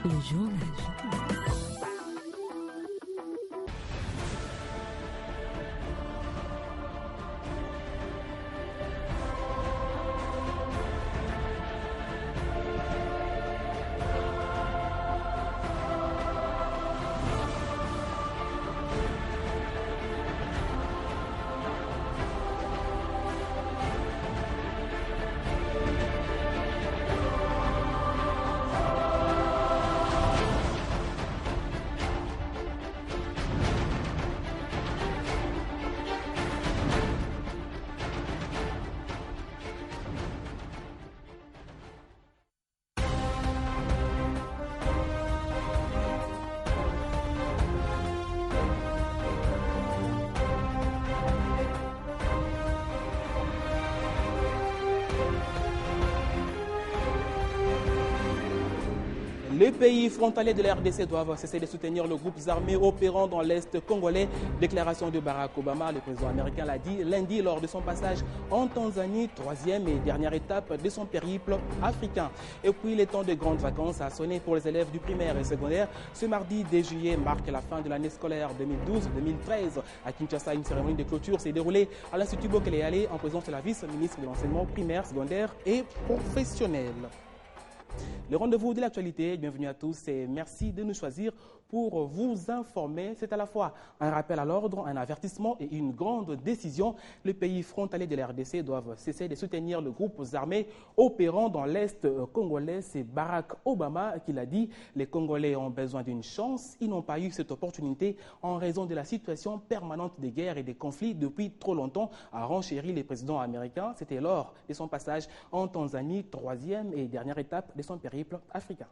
Le journal. Les pays frontaliers de la RDC doivent cesser de soutenir le groupe armé opérant dans l'Est congolais. Déclaration de Barack Obama, le président américain l'a dit lundi lors de son passage en Tanzanie, troisième et dernière étape de son périple africain. Et puis, les temps de grandes vacances a sonné pour les élèves du primaire et secondaire. Ce mardi 2 juillet marque la fin de l'année scolaire 2012-2013. À Kinshasa, une cérémonie de clôture s'est déroulée à l'Institut Bokele-Yale en présence de la vice-ministre de l'enseignement primaire, secondaire et professionnel. Le rendez-vous de l'actualité, bienvenue à tous et merci de nous choisir pour vous informer. C'est à la fois un rappel à l'ordre, un avertissement et une grande décision. Les pays frontaliers de la RDC doivent cesser de soutenir le groupe armé opérant dans l'Est congolais. C'est Barack Obama qui l'a dit. Les Congolais ont besoin d'une chance. Ils n'ont pas eu cette opportunité en raison de la situation permanente des guerres et des conflits depuis trop longtemps, a renchéri le président américain. C'était lors de son passage en Tanzanie, troisième et dernière étape de son périple africain.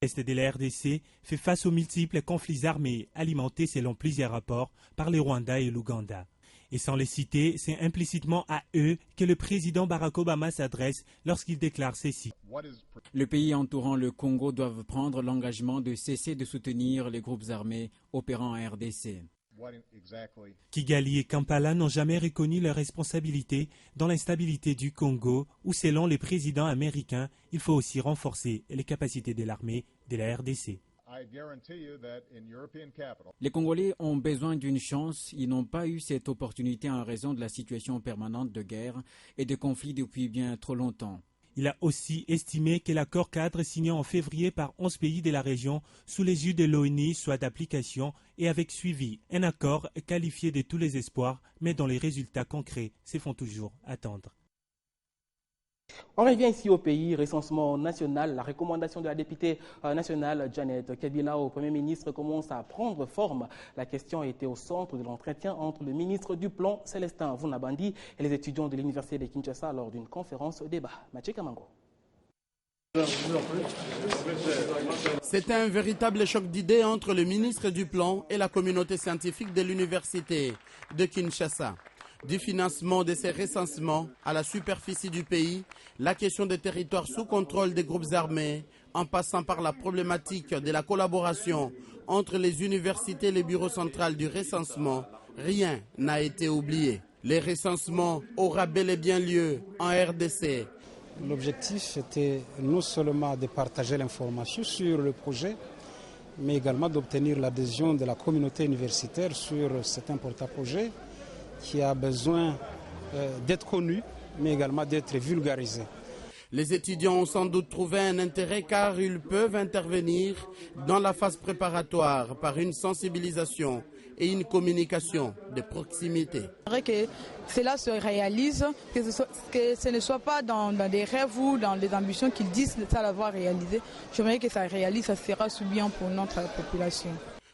L'Est de la RDC fait face aux multiples conflits armés alimentés selon plusieurs rapports par le Rwanda et l'Ouganda. Et sans les citer, c'est implicitement à eux que le président Barack Obama s'adresse lorsqu'il déclare ceci. Les pays entourant le Congo doivent prendre l'engagement de cesser de soutenir les groupes armés opérant en RDC. Kigali et Kampala n'ont jamais reconnu leur responsabilité dans l'instabilité du Congo où, selon les présidents américains, il faut aussi renforcer les capacités de l'armée de la RDC. Les Congolais ont besoin d'une chance. Ils n'ont pas eu cette opportunité en raison de la situation permanente de guerre et de conflits depuis bien trop longtemps. Il a aussi estimé que l'accord cadre signé en février par 11 pays de la région sous les yeux de l'ONU soit d'application et avec suivi. Un accord qualifié de tous les espoirs, mais dont les résultats concrets se font toujours attendre. On revient ici au pays, recensement national. La recommandation de la députée nationale Janet Kabila au Premier ministre commence à prendre forme. La question était au centre de l'entretien entre le ministre du Plan, Célestin Vunabandi, et les étudiants de l'Université de Kinshasa lors d'une conférence débat. Mathieu Kamango. C'était un véritable choc d'idées entre le ministre du Plan et la communauté scientifique de l'Université de Kinshasa. Du financement de ces recensements à la superficie du pays, la question des territoires sous contrôle des groupes armés, en passant par la problématique de la collaboration entre les universités et les bureaux centraux du recensement, rien n'a été oublié. Les recensements aura bel et bien lieu en RDC. L'objectif était non seulement de partager l'information sur le projet, mais également d'obtenir l'adhésion de la communauté universitaire sur cet important projet qui a besoin d'être connu, mais également d'être vulgarisé. Les étudiants ont sans doute trouvé un intérêt car ils peuvent intervenir dans la phase préparatoire par une sensibilisation et une communication de proximité. J'aimerais que cela se réalise, que ce ne soit pas dans des rêves ou dans des ambitions qu'ils disent ça l'avoir réalisé. J'aimerais que ça réalise, ça sera bien pour notre population.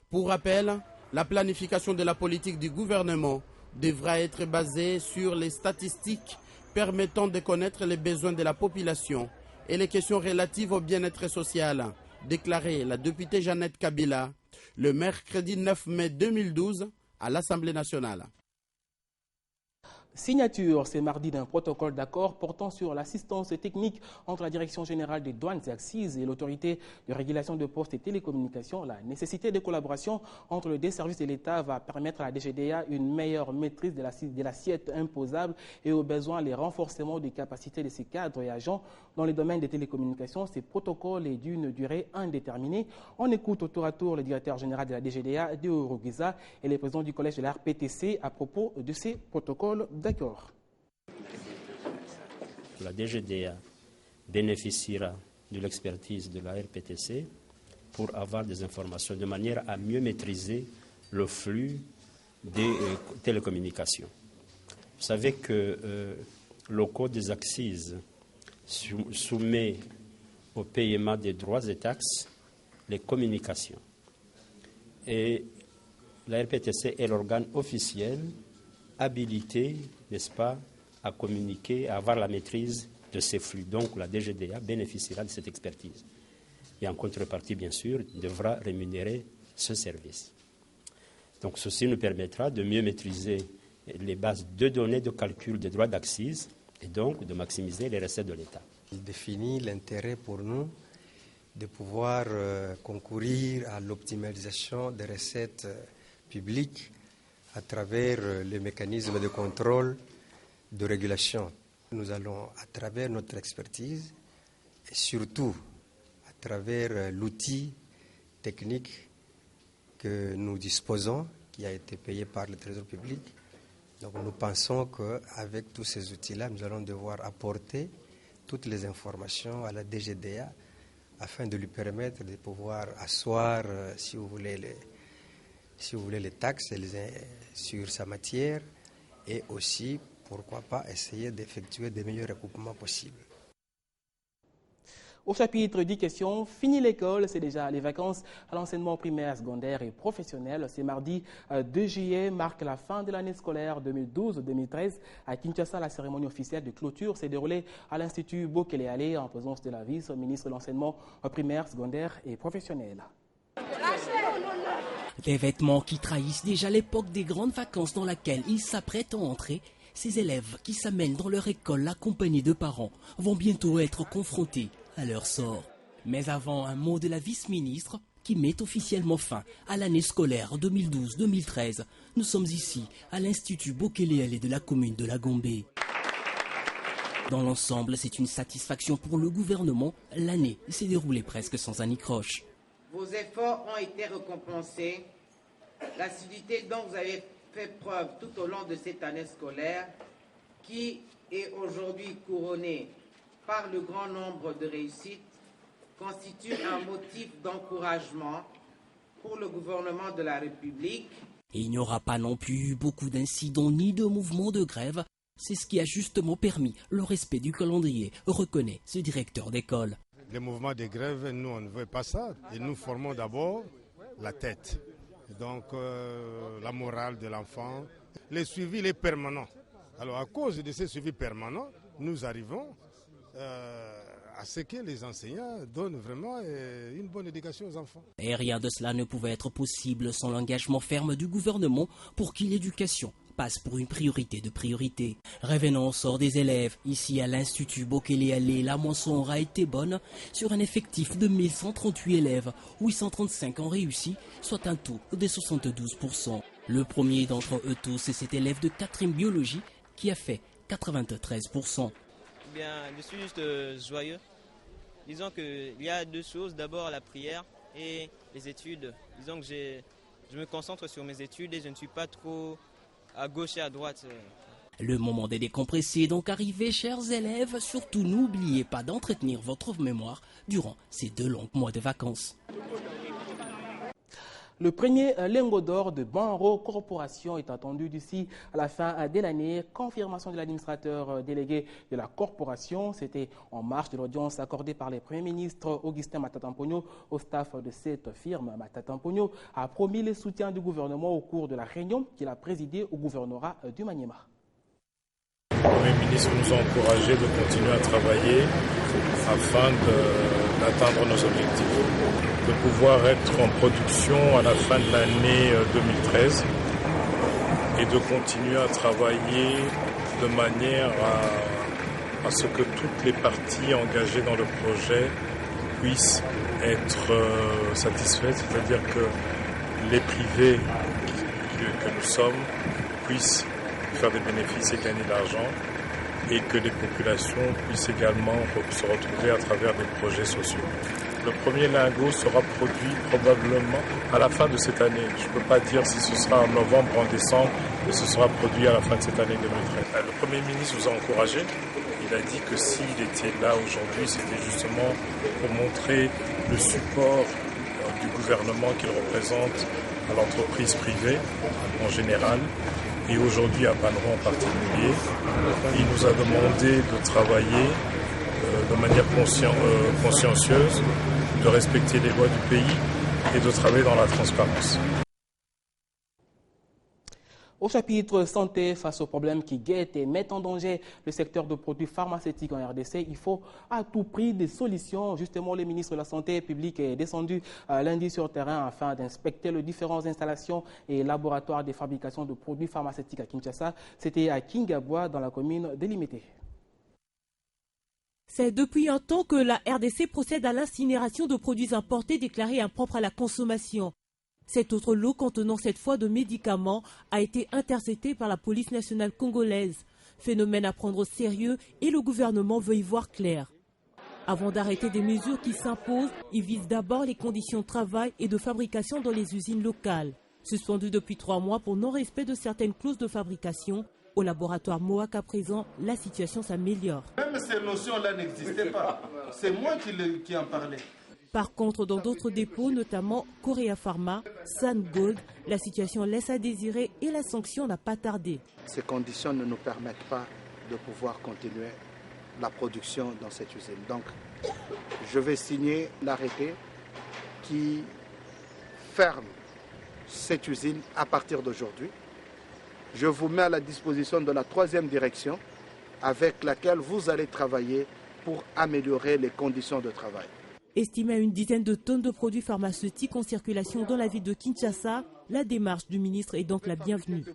Pour rappel, la planification de la politique du gouvernement devra être basée sur les statistiques permettant de connaître les besoins de la population et les questions relatives au bien-être social, déclaré la députée Janet Kabila le mercredi 9 mai 2012 à l'Assemblée nationale. Signature ce mardi d'un protocole d'accord portant sur l'assistance technique entre la Direction générale des douanes et accises et l'autorité de régulation de postes et télécommunications. La nécessité de collaboration entre les deux services de l'État va permettre à la DGDA une meilleure maîtrise de l'assiette imposable et au besoin les renforcements des capacités de ses cadres et agents dans les domaines des télécommunications. Ces protocoles est d'une durée indéterminée. On écoute au tour à tour le directeur général de la DGDA, Deo Rugiza, et le président du collège de la RPTC à propos de ces protocoles d'accord. La DGDA bénéficiera de l'expertise de la RPTC pour avoir des informations de manière à mieux maîtriser le flux des télécommunications. Vous savez que le Code des accises soumet au paiement des droits et taxes les communications. Et la RPTC est l'organe officiel habilité, n'est-ce pas, à communiquer, à avoir la maîtrise de ces flux. Donc la DGDA bénéficiera de cette expertise. Et en contrepartie, bien sûr, devra rémunérer ce service. Donc ceci nous permettra de mieux maîtriser les bases de données de calcul des droits d'accise et donc de maximiser les recettes de l'État. Il définit l'intérêt pour nous de pouvoir concourir à l'optimalisation des recettes publiques à travers les mécanismes de contrôle, de régulation. Nous allons, à travers notre expertise et surtout à travers l'outil technique que nous disposons, qui a été payé par le Trésor public. Donc nous pensons qu'avec tous ces outils-là, nous allons devoir apporter toutes les informations à la DGDA afin de lui permettre de pouvoir asseoir, si vous voulez, les taxes sur sa matière et aussi, pourquoi pas, essayer d'effectuer des meilleurs recoupements possibles. Au chapitre 10 questions, fini l'école, c'est déjà les vacances à l'enseignement primaire, secondaire et professionnel. Ce mardi 2 juillet marque la fin de l'année scolaire 2012-2013. À Kinshasa, la cérémonie officielle de clôture s'est déroulée à l'Institut Bokele en présence de la vice-ministre de l'enseignement primaire, secondaire et professionnel. Des vêtements qui trahissent déjà l'époque des grandes vacances dans laquelle ils s'apprêtent à entrer. Ces élèves qui s'amènent dans leur école accompagnés de parents vont bientôt être confrontés à leur sort. Mais avant, un mot de la vice-ministre qui met officiellement fin à l'année scolaire 2012-2013. Nous sommes ici à l'Institut Bokele de la commune de la Gombe. Dans l'ensemble, c'est une satisfaction pour le gouvernement. L'année s'est déroulée presque sans anicroche. Vos efforts ont été récompensés. L'assiduité dont vous avez fait preuve tout au long de cette année scolaire, qui est aujourd'hui couronnée par le grand nombre de réussites, constitue un motif d'encouragement pour le gouvernement de la République. Et il n'y aura pas non plus beaucoup d'incidents ni de mouvements de grève. C'est ce qui a justement permis le respect du calendrier, reconnaît ce directeur d'école. Les mouvements de grève, nous, on ne veut pas ça. Et nous formons d'abord la tête. Donc, la morale de l'enfant. Le suivi est permanent. Alors, à cause de ce suivi permanent, nous arrivons à ce que les enseignants donnent vraiment une bonne éducation aux enfants. Et rien de cela ne pouvait être possible sans l'engagement ferme du gouvernement pour que l'éducation passe pour une priorité de priorité. Revenons au sort des élèves. Ici à l'Institut Bokele, la moisson aura été bonne. Sur un effectif de 1138 élèves, 835 ont réussi, soit un taux de 72%. Le premier d'entre eux tous, c'est cet élève de 4e biologie qui a fait 93%. Bien, je suis juste joyeux. Disons qu'il y a deux choses. D'abord la prière et les études. Disons que je me concentre sur mes études et je ne suis pas trop à gauche et à droite. Le moment des décompressés est donc arrivé, chers élèves. Surtout, n'oubliez pas d'entretenir votre mémoire durant ces 2 longs mois de vacances. Le premier lingot d'or de Banro Corporation est attendu d'ici à la fin de l'année. Confirmation de l'administrateur délégué de la corporation. C'était en marge de l'audience accordée par le Premier ministre Augustin Matata Mponyo au staff de cette firme. Matata Mponyo a promis le soutien du gouvernement au cours de la réunion qu'il a présidée au gouvernorat du Maniema. Le Premier ministre nous a encouragés de continuer à travailler afin d'atteindre nos objectifs, de pouvoir être en production à la fin de l'année 2013 et de continuer à travailler de manière à ce que toutes les parties engagées dans le projet puissent être satisfaites, c'est-à-dire que les privés que nous sommes puissent faire des bénéfices et gagner de l'argent, et que les populations puissent également se retrouver à travers des projets sociaux. Le premier lingot sera produit probablement à la fin de cette année. Je ne peux pas dire si ce sera en novembre ou en décembre, mais ce sera produit à la fin de cette année 2013. Le Premier ministre vous a encouragé. Il a dit que s'il était là aujourd'hui, c'était justement pour montrer le support du gouvernement qu'il représente à l'entreprise privée en général et aujourd'hui à Panneron en particulier. Il nous a demandé de travailler de manière consciencieuse, de respecter les lois du pays et de travailler dans la transparence. Au chapitre santé, face aux problèmes qui guettent et mettent en danger le secteur de produits pharmaceutiques en RDC, il faut à tout prix des solutions. Justement, le ministre de la Santé publique est descendu lundi sur terrain afin d'inspecter les différentes installations et laboratoires de fabrication de produits pharmaceutiques à Kinshasa. C'était à Kingabwa, dans la commune de Limité. C'est depuis un temps que la RDC procède à l'incinération de produits importés déclarés impropres à la consommation. Cet autre lot contenant cette fois de médicaments a été intercepté par la police nationale congolaise. Phénomène à prendre au sérieux et le gouvernement veut y voir clair. Avant d'arrêter des mesures qui s'imposent, il vise d'abord les conditions de travail et de fabrication dans les usines locales. Suspendu depuis 3 mois pour non-respect de certaines clauses de fabrication, au laboratoire MOAC à présent, la situation s'améliore. Même ces notions-là n'existaient pas. C'est moi qui en parlais. Par contre, dans d'autres dépôts, notamment Korea Pharma, Sun Gold, la situation laisse à désirer et la sanction n'a pas tardé. Ces conditions ne nous permettent pas de pouvoir continuer la production dans cette usine. Donc, je vais signer l'arrêté qui ferme cette usine à partir d'aujourd'hui. Je vous mets à la disposition de la 3e direction avec laquelle vous allez travailler pour améliorer les conditions de travail. Estimé à une dizaine de tonnes de produits pharmaceutiques en circulation dans la ville de Kinshasa, la démarche du ministre est donc la bienvenue.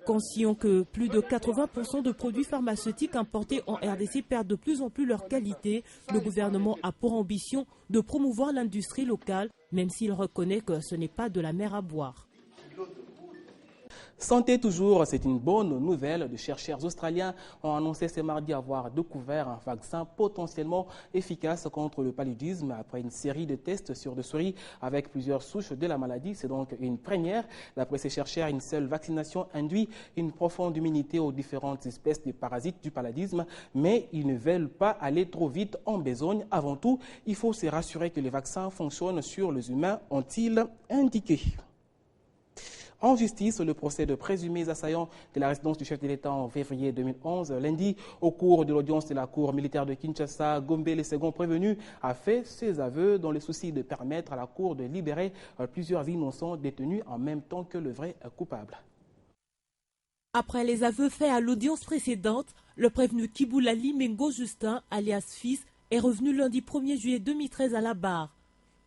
Conscient que plus de 80% de produits pharmaceutiques importés en RDC perdent de plus en plus leur qualité, le gouvernement a pour ambition de promouvoir l'industrie locale, même s'il reconnaît que ce n'est pas de la mer à boire. Santé toujours, c'est une bonne nouvelle. Des chercheurs australiens ont annoncé ce mardi avoir découvert un vaccin potentiellement efficace contre le paludisme après une série de tests sur des souris avec plusieurs souches de la maladie. C'est donc une première. D'après ces chercheurs, une seule vaccination induit une profonde immunité aux différentes espèces de parasites du paludisme, mais ils ne veulent pas aller trop vite en besogne. Avant tout, il faut se rassurer que les vaccins fonctionnent sur les humains, ont-ils indiqué. En justice, le procès de présumés assaillants de la résidence du chef de l'État en février 2011. Lundi, au cours de l'audience de la Cour militaire de Kinshasa, Gombe, le second prévenu, a fait ses aveux dans le souci de permettre à la Cour de libérer plusieurs innocents détenus en même temps que le vrai coupable. Après les aveux faits à l'audience précédente, le prévenu Kiboulali Mengo Justin, alias Fils, est revenu lundi 1er juillet 2013 à la barre.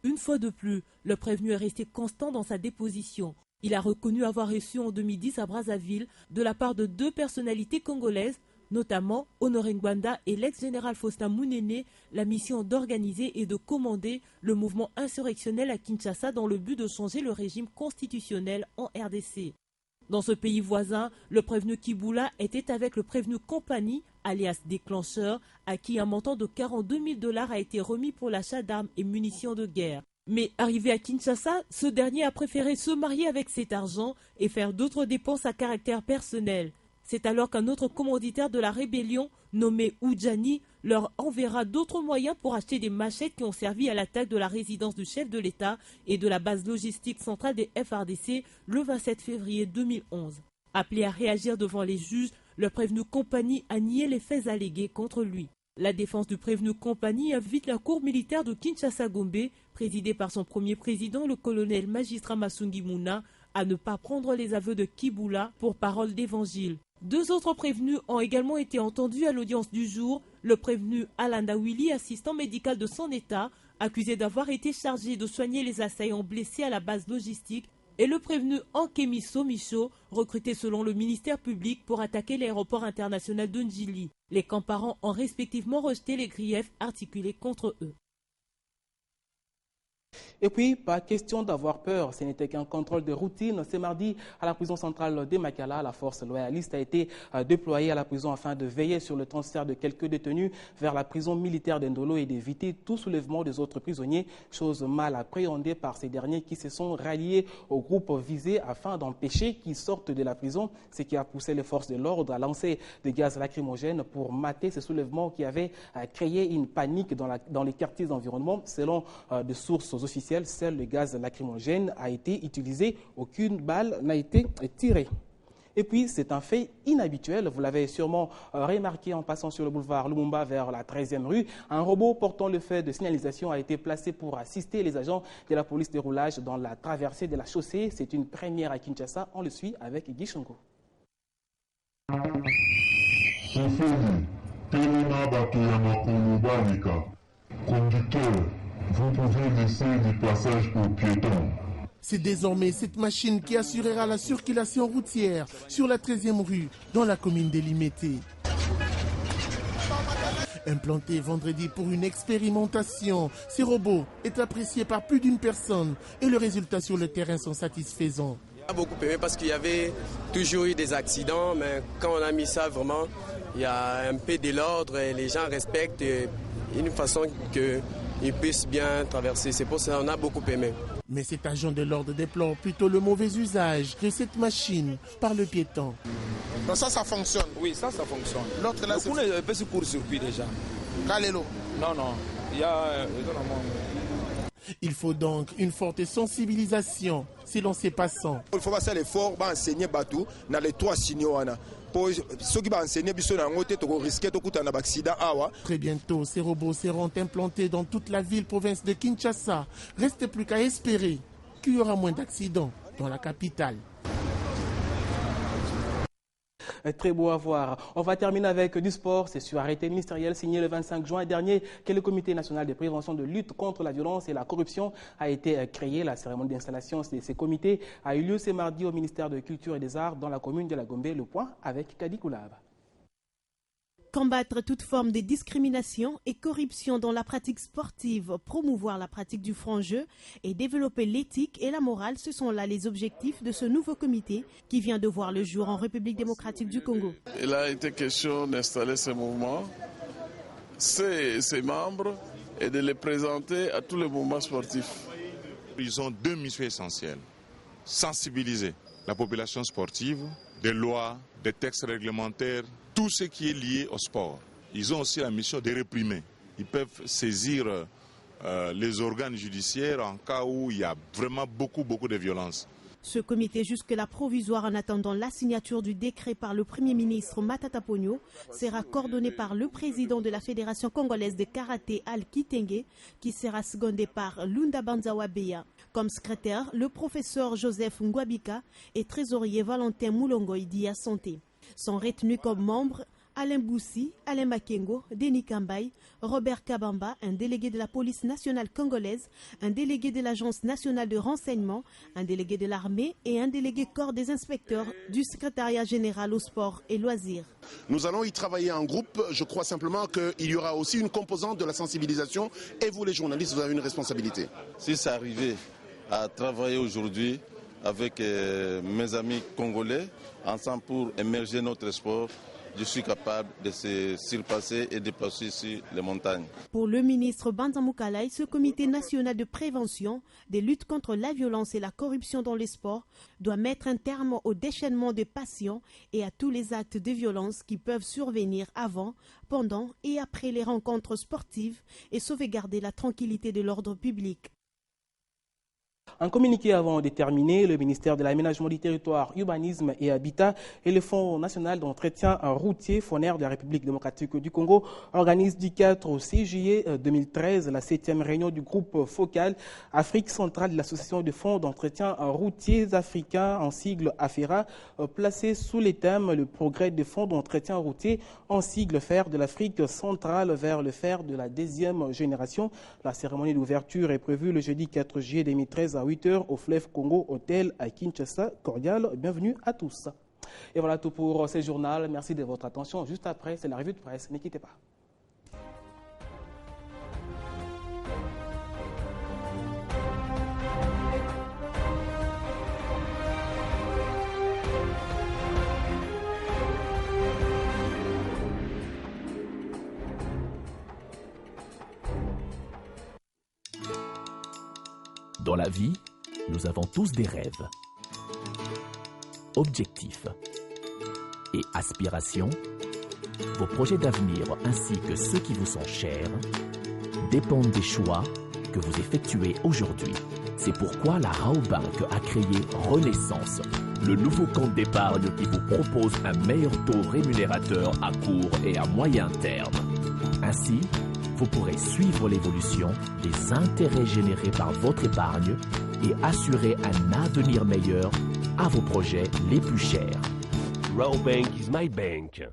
Une fois de plus, le prévenu est resté constant dans sa déposition. Il a reconnu avoir reçu en 2010 à Brazzaville, de la part de 2 personnalités congolaises, notamment Honoré Ngwanda et l'ex-général Faustin Mounene, la mission d'organiser et de commander le mouvement insurrectionnel à Kinshasa dans le but de changer le régime constitutionnel en RDC. Dans ce pays voisin, le prévenu Kiboula était avec le prévenu Compagnie, alias déclencheur, à qui un montant de 42 000 $ a été remis pour l'achat d'armes et munitions de guerre. Mais arrivé à Kinshasa, ce dernier a préféré se marier avec cet argent et faire d'autres dépenses à caractère personnel. C'est alors qu'un autre commanditaire de la rébellion, nommé Oudjani, leur enverra d'autres moyens pour acheter des machettes qui ont servi à l'attaque de la résidence du chef de l'État et de la base logistique centrale des FARDC le 27 février 2011. Appelé à réagir devant les juges, le prévenu Compagnie a nié les faits allégués contre lui. La défense du prévenu Compagnie invite la cour militaire de Kinshasa-Gombe, présidée par son premier président, le colonel magistrat Masungi Mouna, à ne pas prendre les aveux de Kiboula pour parole d'évangile. 2 autres prévenus ont également été entendus à l'audience du jour. Le prévenu Alain Dawili, assistant médical de son état, accusé d'avoir été chargé de soigner les assaillants blessés à la base logistique, et le prévenu Ankemi Somicho, recruté selon le ministère public pour attaquer l'aéroport international de Ndjili. Les camps-parents ont respectivement rejeté les griefs articulés contre eux. Et puis, pas question d'avoir peur, ce n'était qu'un contrôle de routine. Ce mardi, à la prison centrale de Makala, la force loyaliste a été déployée à la prison afin de veiller sur le transfert de quelques détenus vers la prison militaire d'Endolo et d'éviter tout soulèvement des autres prisonniers, chose mal appréhendée par ces derniers qui se sont ralliés au groupe visé afin d'empêcher qu'ils sortent de la prison, ce qui a poussé les forces de l'ordre à lancer des gaz lacrymogènes pour mater ces soulèvements qui avaient créé une panique dans les quartiers d'environnement. Selon des sources officielles, seul le gaz lacrymogène a été utilisé, aucune balle n'a été tirée. Et puis, c'est un fait inhabituel, vous l'avez sûrement remarqué en passant sur le boulevard Lumumba vers la 13e rue. Un robot portant le feu de signalisation a été placé pour assister les agents de la police de roulage dans la traversée de la chaussée. C'est une première à Kinshasa, on le suit avec Guy Chongo. Conducteur, vous pouvez laisser du passage aux piétons. C'est désormais cette machine qui assurera la circulation routière sur la 13e rue dans la commune de Limete. Implanté vendredi pour une expérimentation, ce robot est apprécié par plus d'une personne et les résultats sur le terrain sont satisfaisants. On a beaucoup aimé parce qu'il y avait toujours eu des accidents, mais quand on a mis ça vraiment, il y a un peu de l'ordre et les gens respectent une façon qu'ils puissent bien traverser. C'est pour ça qu'on a beaucoup aimé. Mais cet agent de l'ordre déplore plutôt le mauvais usage de cette machine par le piéton. Donc ça fonctionne. Oui, ça fonctionne. L'autre là, c'est un peu sur court-circuit déjà. Calelo. Non, il y a... Il faut donc une forte sensibilisation selon ces passants. Il faut passer l'effort pour enseigner Batou dans les 3 signaux. Pour ceux qui vont enseigner, très bientôt, ces robots seront implantés dans toute la ville-province de Kinshasa. Reste plus qu'à espérer qu'il y aura moins d'accidents dans la capitale. Très beau à voir. On va terminer avec du sport. C'est sur arrêté ministériel signé le 25 juin dernier que le Comité national de prévention de lutte contre la violence et la corruption a été créé. La cérémonie d'installation de ces comités a eu lieu ce mardi au ministère de la Culture et des Arts dans la commune de la Gombe. Le point avec Kadi Koulab. Combattre toute forme de discrimination et corruption dans la pratique sportive, promouvoir la pratique du franc-jeu et développer l'éthique et la morale, ce sont là les objectifs de ce nouveau comité qui vient de voir le jour en République démocratique du Congo. Il a été question d'installer ce mouvement, ses membres et de les présenter à tous les mouvements sportifs. Ils ont 2 missions essentielles. Sensibiliser la population sportive, des lois, des textes réglementaires, tout ce qui est lié au sport. Ils ont aussi la mission de réprimer. Ils peuvent saisir les organes judiciaires en cas où il y a vraiment beaucoup de violence. Ce comité jusque-là provisoire en attendant la signature du décret par le Premier ministre Matata Ponyo sera coordonné par le président de la Fédération congolaise de karaté Al Kitenge qui sera secondé par Lunda Banzawa Beya. Comme secrétaire, le professeur Joseph Ngwabika et trésorier Valentin Moulongoy Dia Santé. Sont retenus comme membres Alain Boussi, Alain Makengo, Denis Kambay, Robert Kabamba, un délégué de la police nationale congolaise, un délégué de l'agence nationale de renseignement, un délégué de l'armée et un délégué corps des inspecteurs du secrétariat général au sport et loisirs. Nous allons y travailler en groupe. Je crois simplement qu'il y aura aussi une composante de la sensibilisation et vous les journalistes, vous avez une responsabilité. Si c'est arrivé à travailler aujourd'hui avec mes amis congolais, ensemble pour émerger notre sport, je suis capable de se surpasser et de passer sur les montagnes. Pour le ministre Banzamoukalay, ce comité national de prévention des luttes contre la violence et la corruption dans les sports doit mettre un terme au déchaînement des passions et à tous les actes de violence qui peuvent survenir avant, pendant et après les rencontres sportives et sauvegarder la tranquillité de l'ordre public. Un communiqué avant de terminer, le ministère de l'Aménagement du Territoire, Urbanisme et Habitat et le Fonds national d'entretien routier FONER de la République démocratique du Congo organisent du 4 au 6 juillet 2013 la 7e réunion du groupe focal Afrique centrale de l'Association de fonds d'entretien routiers africains, en sigle AFERA, placée sous les thèmes le progrès des fonds d'entretien routier, en sigle FER de l'Afrique centrale vers le FER de la 2e génération. La cérémonie d'ouverture est prévue le jeudi 4 juillet 2013 à 8h au Fleuve Congo Hôtel à Kinshasa. Cordial, bienvenue à tous. Et voilà tout pour ce journal. Merci de votre attention. Juste après, c'est la revue de presse. Ne quittez pas. Dans la vie, nous avons tous des rêves, objectifs et aspirations. Vos projets d'avenir ainsi que ceux qui vous sont chers dépendent des choix que vous effectuez aujourd'hui. C'est pourquoi la Rabobank a créé Renaissance, le nouveau compte d'épargne qui vous propose un meilleur taux rémunérateur à court et à moyen terme. Ainsi, vous pourrez suivre l'évolution des intérêts générés par votre épargne et assurer un avenir meilleur à vos projets les plus chers. Rabobank is my bank.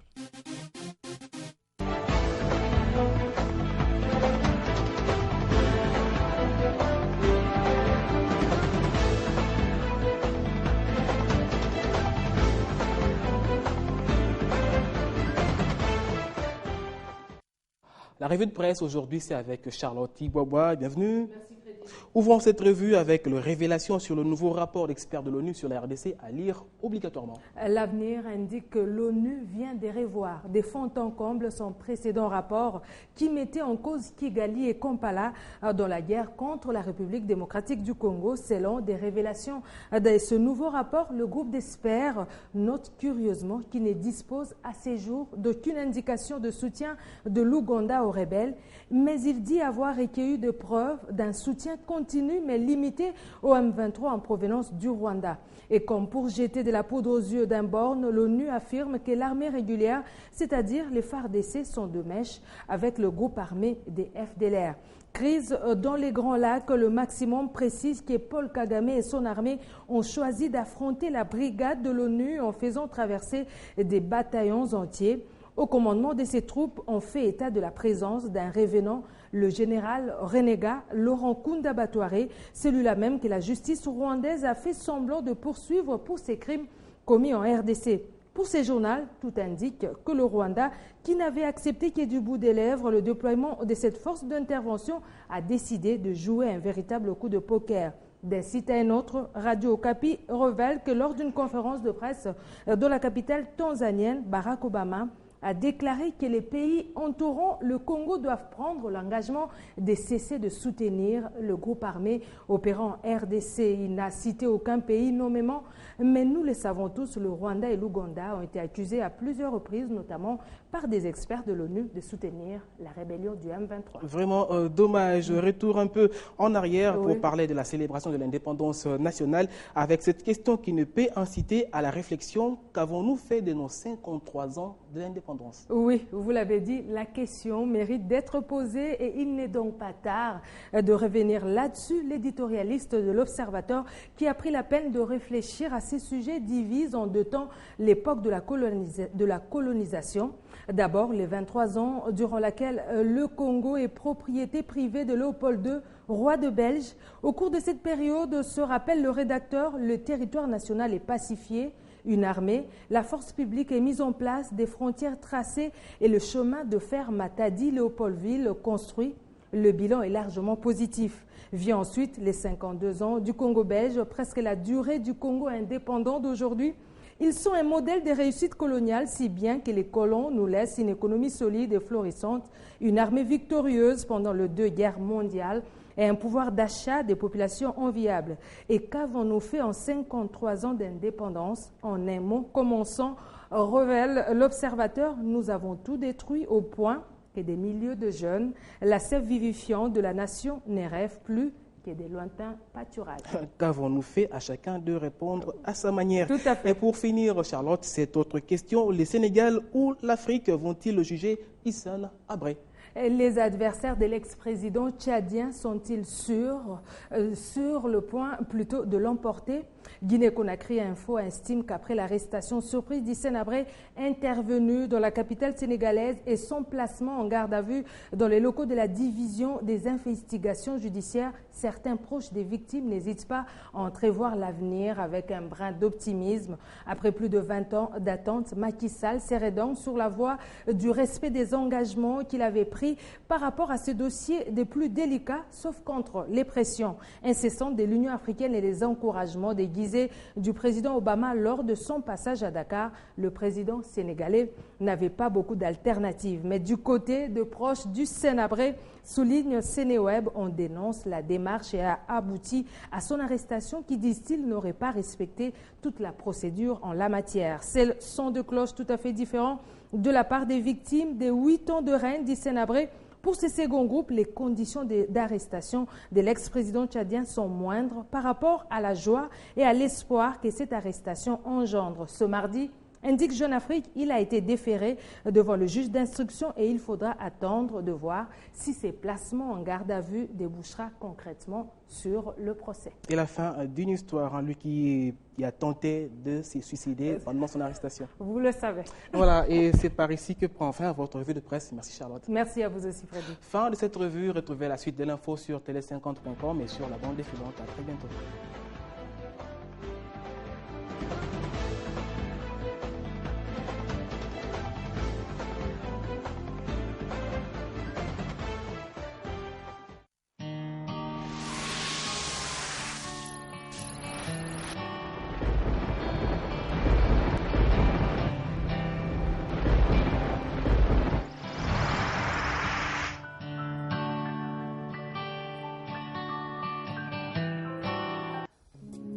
La revue de presse aujourd'hui, c'est avec Charlotte Ibouaboua. Bienvenue. Merci Frédéric. Ouvrons cette revue avec les révélations sur le nouveau rapport d'experts de l'ONU sur la RDC à lire obligatoirement. L'avenir indique que l'ONU vient de revoir des fonds en comble son précédent rapport qui mettait en cause Kigali et Kampala dans la guerre contre la République démocratique du Congo. Selon des révélations de ce nouveau rapport, le groupe d'experts note curieusement qu'il ne dispose à ces jours d'aucune indication de soutien de l'Ouganda aux rebelles, mais il dit avoir recueilli de preuves d'un soutien continu mais limité au M23 en provenance du Rwanda. Et comme pour jeter de la poudre aux yeux d'un borne, l'ONU affirme que l'armée régulière, c'est-à-dire les FARDC, sont de mèche avec le groupe armé des FDLR. Crise dans les Grands Lacs, le maximum précise que Paul Kagame et son armée ont choisi d'affronter la brigade de l'ONU en faisant traverser des bataillons entiers. Au commandement de ces troupes, on fait état de la présence d'un revenant, le général renégat Laurent Kunda Batouaré, celui-là même que la justice rwandaise a fait semblant de poursuivre pour ses crimes commis en RDC. Pour ces journaux, tout indique que le Rwanda, qui n'avait accepté que du bout des lèvres le déploiement de cette force d'intervention, a décidé de jouer un véritable coup de poker. D'un site à un autre, Radio Okapi révèle que lors d'une conférence de presse dans la capitale tanzanienne, Barack Obama a déclaré que les pays entourant le Congo doivent prendre l'engagement de cesser de soutenir le groupe armé opérant en RDC. Il n'a cité aucun pays nommément, mais nous le savons tous, le Rwanda et l'Ouganda ont été accusés à plusieurs reprises, notamment par des experts de l'ONU, de soutenir la rébellion du M23. Vraiment dommage. Retour un peu en arrière pour parler de la célébration de l'indépendance nationale avec cette question qui ne peut inciter à la réflexion. Qu'avons-nous fait de nos 53 ans de l'indépendance? Oui, vous l'avez dit, la question mérite d'être posée et il n'est donc pas tard de revenir là-dessus. L'éditorialiste de l'Observateur qui a pris la peine de réfléchir à ces sujets divise en deux temps l'époque de la colonisation. D'abord, les 23 ans durant laquelle le Congo est propriété privée de Léopold II, roi de Belge. Au cours de cette période, se rappelle le rédacteur, le territoire national est pacifié. Une armée, la force publique est mise en place, des frontières tracées et le chemin de fer Matadi-Léopoldville construit. Le bilan est largement positif. Vient ensuite les 52 ans du Congo belge, presque la durée du Congo indépendant d'aujourd'hui. Ils sont un modèle de réussite coloniale, si bien que les colons nous laissent une économie solide et florissante, une armée victorieuse pendant les 2 guerres mondiales et un pouvoir d'achat des populations enviables. Et qu'avons-nous fait en 53 ans d'indépendance? En un mot, commençant, révèle l'Observateur, nous avons tout détruit au point que des milliers de jeunes, la sève vivifiante de la nation, ne rêvent plus que des lointains pâturages. Qu'avons-nous fait? À chacun de répondre à sa manière. Tout à fait. Et pour finir, Charlotte, cette autre question, le Sénégal ou l'Afrique vont-ils juger Hissène Habré? Les adversaires de l'ex-président tchadien sont-ils sur le point plutôt de l'emporter? Guinée-Conakry Info estime qu'après l'arrestation surprise d'Hissène Habré intervenu dans la capitale sénégalaise et son placement en garde à vue dans les locaux de la division des investigations judiciaires, certains proches des victimes n'hésitent pas à entrevoir l'avenir avec un brin d'optimisme. Après plus de 20 ans d'attente, Macky Sall serait donc sur la voie du respect des engagements qu'il avait pris par rapport à ces dossiers des plus délicats, sauf contre les pressions incessantes de l'Union africaine et les encouragements déguisés du président Obama lors de son passage à Dakar. Le président sénégalais n'avait pas beaucoup d'alternatives. Mais du côté de proches du Habré, souligne Sénéweb, on dénonce la démarche et a abouti à son arrestation qui, disent-ils, n'aurait pas respecté toute la procédure en la matière. C'est le son de cloche tout à fait différent de la part des victimes des 8 ans de règne d'Hissène Habré. Pour ce second groupe, les conditions d'arrestation de l'ex-président tchadien sont moindres par rapport à la joie et à l'espoir que cette arrestation engendre. Ce mardi, indique Jeune Afrique, il a été déféré devant le juge d'instruction et il faudra attendre de voir si ces placements en garde à vue débouchera concrètement sur le procès. Et la fin d'une histoire, lui qui a tenté de se suicider pendant son arrestation. Vous le savez. Voilà, et c'est par ici que prend fin votre revue de presse. Merci Charlotte. Merci à vous aussi Freddy. Fin de cette revue, retrouvez la suite de l'info sur télé50.com et sur la bande défilante. À très bientôt.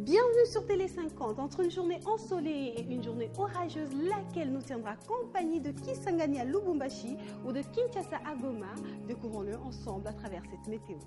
Bienvenue sur Télé 50. Entre une journée ensoleillée et une journée orageuse, laquelle nous tiendra compagnie de Kisangani à Lubumbashi ou de Kinshasa à Goma, découvrons-le ensemble à travers cette météo.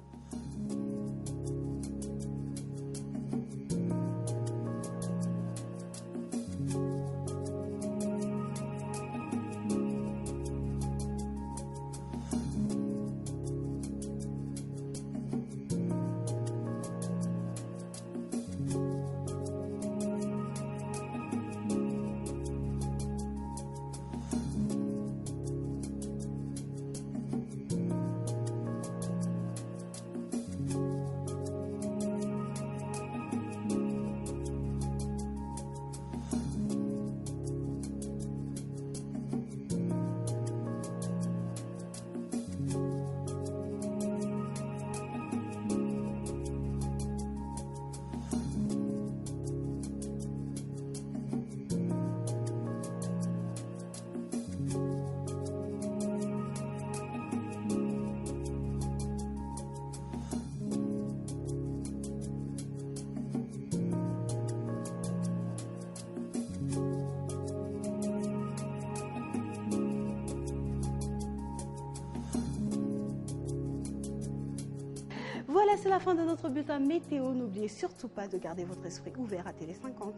Voilà, c'est la fin de notre bulletin météo. N'oubliez surtout pas de garder votre esprit ouvert à Télé 50.